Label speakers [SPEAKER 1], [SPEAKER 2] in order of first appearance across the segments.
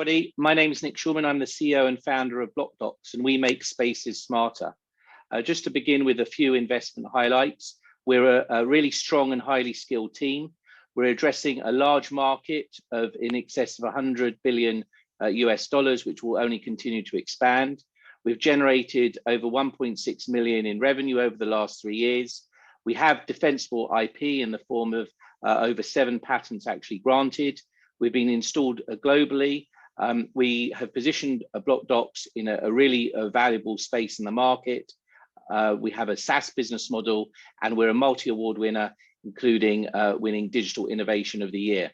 [SPEAKER 1] everybody. My name is Nic Shulman. I'm the CEO and founder of BlockDox, and we make spaces smarter. Just to begin with a few investment highlights, we're a really strong and highly skilled team. We're addressing a large market of in excess of 100 billion US dollars, which will only continue to expand. We've generated over 1.6 million in revenue over the last 3 years. We have defensible IP in the form of over 7 patents actually granted. We've been installed globally. We have positioned BlockDox in a really valuable space in the market. We have a SaaS business model, and we're a multi-award winner, including winning Digital Innovation of the Year.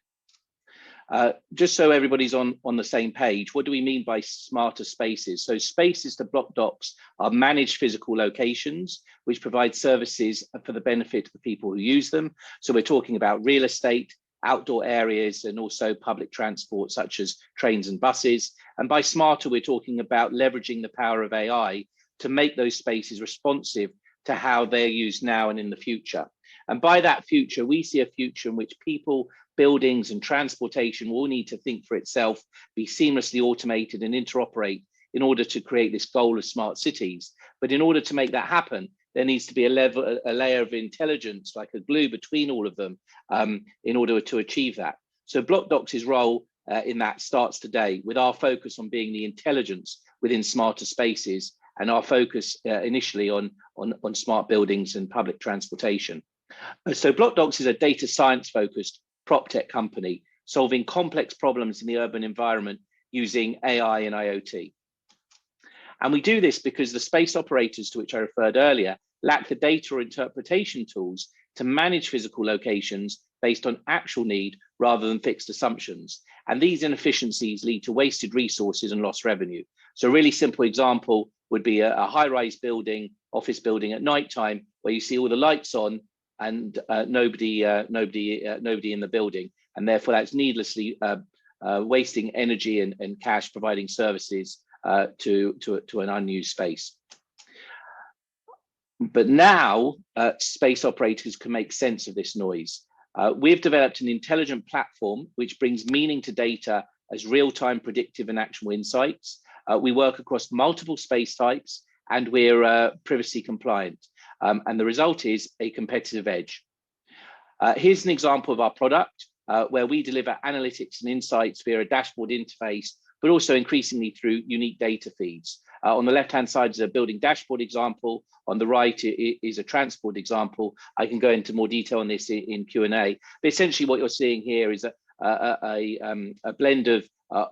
[SPEAKER 1] Just so everybody's on the same page, what do we mean by smarter spaces? So spaces to BlockDox are managed physical locations, which provide services for the benefit of the people who use them. So we're talking about real estate, outdoor areas, and also public transport such as trains and buses. And by smarter, we're talking about leveraging the power of AI to make those spaces responsive to how they're used now and in the future. And by that future, we see a future in which people, buildings, and transportation will need to think for itself, be seamlessly automated and interoperate in order to create this goal of smart cities. But in order to make that happen, there needs to be a layer of intelligence, like a glue between all of them, in order to achieve that. So BlockDox's role in that starts today with our focus on being the intelligence within smarter spaces, and our focus initially on smart buildings and public transportation. So BlockDox is a data science focused prop tech company solving complex problems in the urban environment using AI and IoT. And we do this because the space operators to which I referred earlier lack the data or interpretation tools to manage physical locations based on actual need rather than fixed assumptions. And these inefficiencies lead to wasted resources and lost revenue. So a really simple example would be a high-rise building, office building at nighttime, where you see all the lights on and nobody in the building. And therefore that's needlessly wasting energy and cash providing services to an unused space. But now space operators can make sense of this noise. We've developed an intelligent platform which brings meaning to data as real-time predictive and actionable insights. We work across multiple space types, and we're privacy compliant. And the result is a competitive edge. Here's an example of our product where we deliver analytics and insights via a dashboard interface, but also increasingly through unique data feeds. On the left-hand side is a building dashboard example. On the right is a transport example. I can go into more detail on this in Q&A. But essentially what you're seeing here is a blend of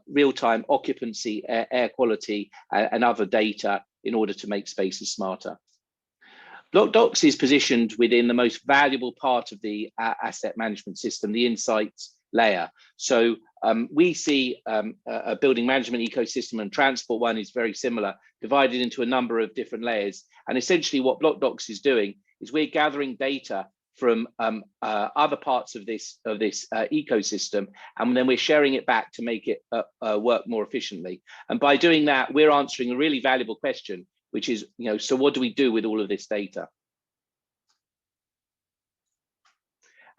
[SPEAKER 1] real-time occupancy, air quality, and other data in order to make spaces smarter. BlockDox is positioned within the most valuable part of the asset management system, the insights layer. So we see a building management ecosystem, and transport one is very similar, divided into a number of different layers. And essentially what BlockDox is doing is we're gathering data from other parts of this ecosystem, and then we're sharing it back to make it work more efficiently. And by doing that, we're answering a really valuable question, which is, so what do we do with all of this data?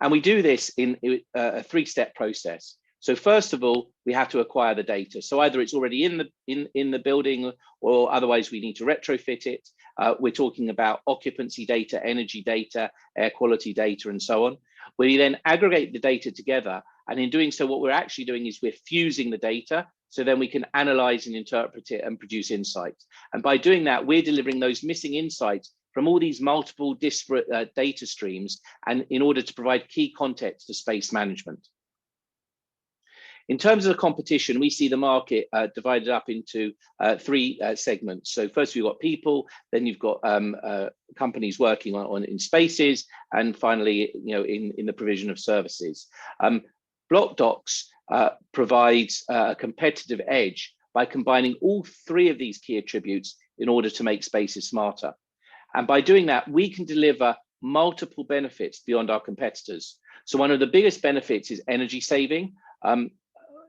[SPEAKER 1] And we do this in a 3-step process. So first of all, we have to acquire the data. So either it's already in the building, or otherwise we need to retrofit it. We're talking about occupancy data, energy data, air quality data, and so on. We then aggregate the data together. And in doing so, what we're actually doing is we're fusing the data, so then we can analyze and interpret it and produce insights. And by doing that, we're delivering those missing insights from all these multiple disparate data streams, and in order to provide key context to space management. In terms of the competition, we see the market divided up into 3 segments. So first we've got people, then you've got companies working in spaces, and finally, in the provision of services. BlockDox provides a competitive edge by combining all 3 of these key attributes in order to make spaces smarter. And by doing that, we can deliver multiple benefits beyond our competitors. So one of the biggest benefits is energy saving.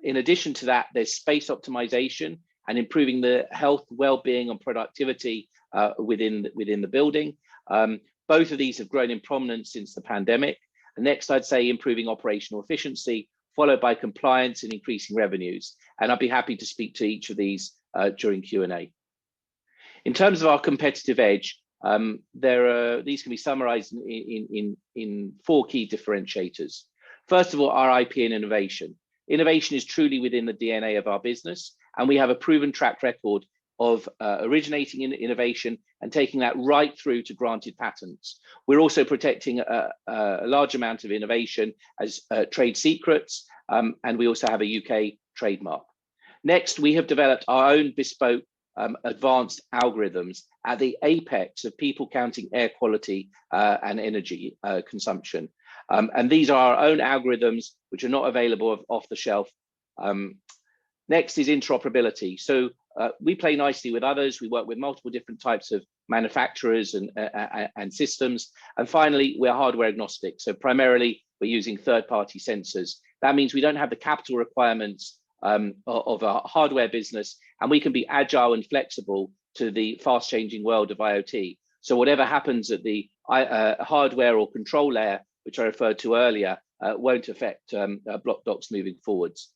[SPEAKER 1] In addition to that, there's space optimization and improving the health, well-being, and productivity within the building. Both of these have grown in prominence since the pandemic. And next, I'd say improving operational efficiency, followed by compliance and increasing revenues. And I'll be happy to speak to each of these during Q&A. In terms of our competitive edge, these can be summarized in 4 key differentiators. First of all, our IP and innovation. Innovation is truly within the DNA of our business, and we have a proven track record of originating in innovation and taking that right through to granted patents. We're also protecting a large amount of innovation as trade secrets, and we also have a UK trademark. Next, we have developed our own bespoke advanced algorithms at the apex of people counting air quality and energy consumption. And these are our own algorithms, which are not available off the shelf. Next is interoperability. So we play nicely with others. We work with multiple different types of manufacturers and systems. And finally, we're hardware agnostic. So primarily, we're using third-party sensors. That means we don't have the capital requirements of a hardware business, and we can be agile and flexible to the fast-changing world of IoT. So whatever happens at the hardware or control layer, which I referred to earlier, won't affect BlockDox moving forwards.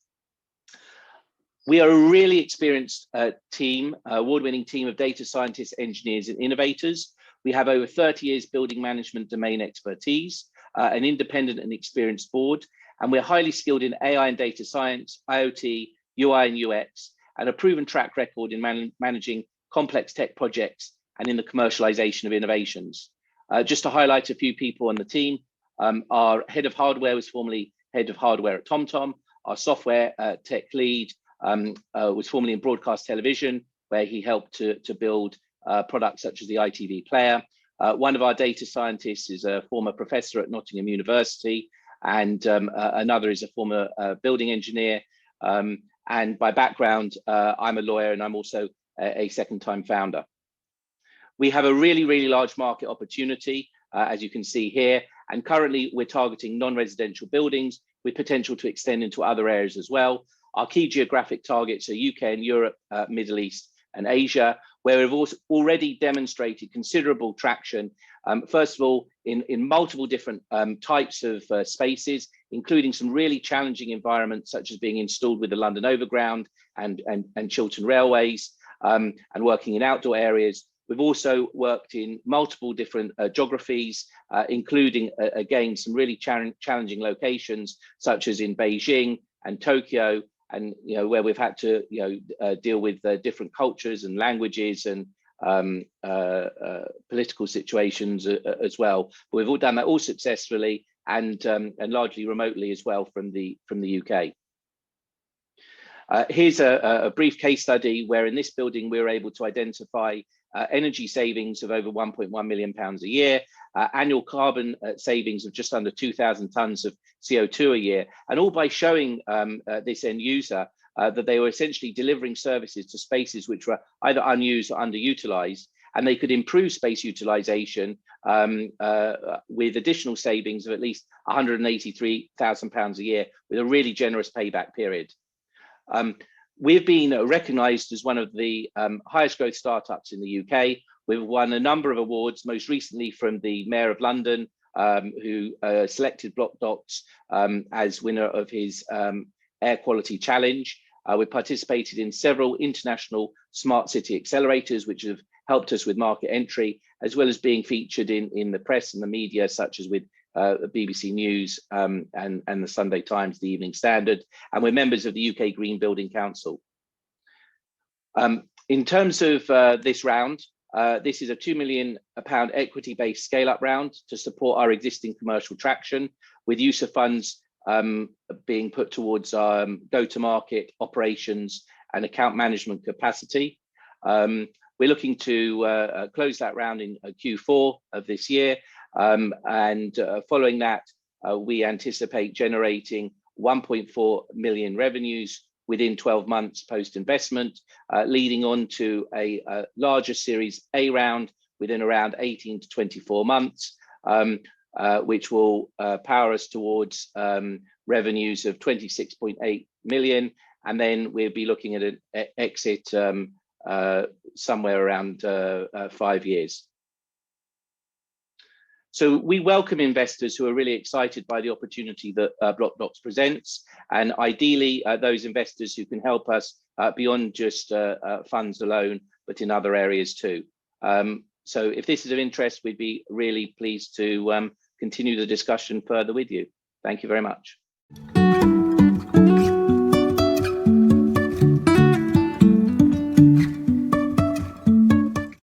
[SPEAKER 1] We are a really experienced team, award-winning team of data scientists, engineers, and innovators. We have over 30 years building management domain expertise, an independent and experienced board, and we're highly skilled in AI and data science, IoT, UI and UX, and a proven track record in managing complex tech projects and in the commercialization of innovations. Just to highlight a few people on the team, our head of hardware was formerly head of hardware at TomTom. Our software tech lead was formerly in broadcast television, where he helped to build products such as the ITV player. One of our data scientists is a former professor at Nottingham University, and another is a former building engineer. And by background, I'm a lawyer, and I'm also a second-time founder. We have a really, really large market opportunity, as you can see here, and currently we're targeting non-residential buildings with potential to extend into other areas as well. Our key geographic targets are UK and Europe, Middle East and Asia, where we've also already demonstrated considerable traction, first of all, in multiple different types of spaces, including some really challenging environments, such as being installed with the London Overground and Chiltern Railways, and working in outdoor areas. We've also worked in multiple different geographies, including, again, some really challenging locations, such as in Beijing and Tokyo, and where we've had to deal with different cultures and languages and political situations as well. But we've all done that all successfully and largely remotely as well from the UK. Here's a brief case study where in this building we were able to identify energy savings of over £1.1 million a year, annual carbon savings of just under 2,000 tons of CO2 a year, and all by showing this end user that they were essentially delivering services to spaces which were either unused or underutilized, and they could improve space utilization with additional savings of at least £183,000 a year with a really generous payback period. We've been recognized as one of the highest growth startups in the UK. We've won a number of awards, most recently from the Mayor of London, who selected BlockDox as winner of his Air Quality Challenge. We participated in several international smart city accelerators, which have helped us with market entry, as well as being featured in the press and the media, such as with BBC News and the Sunday Times, the Evening Standard, and we're members of the UK Green Building Council. In terms of this round, this is a £2 million equity-based scale-up round to support our existing commercial traction, with use of funds being put towards go-to-market operations and account management capacity. We're looking to close that round in Q4 of this year. And following that, we anticipate generating 1.4 million revenues within 12 months post-investment, leading on to a larger Series A round within around 18 to 24 months, which will power us towards revenues of 26.8 million. And then we'll be looking at an exit somewhere around 5 years. So we welcome investors who are really excited by the opportunity that BlockDox presents, and ideally those investors who can help us beyond just funds alone, but in other areas too. So if this is of interest, we'd be really pleased to continue the discussion further with you. Thank you very much.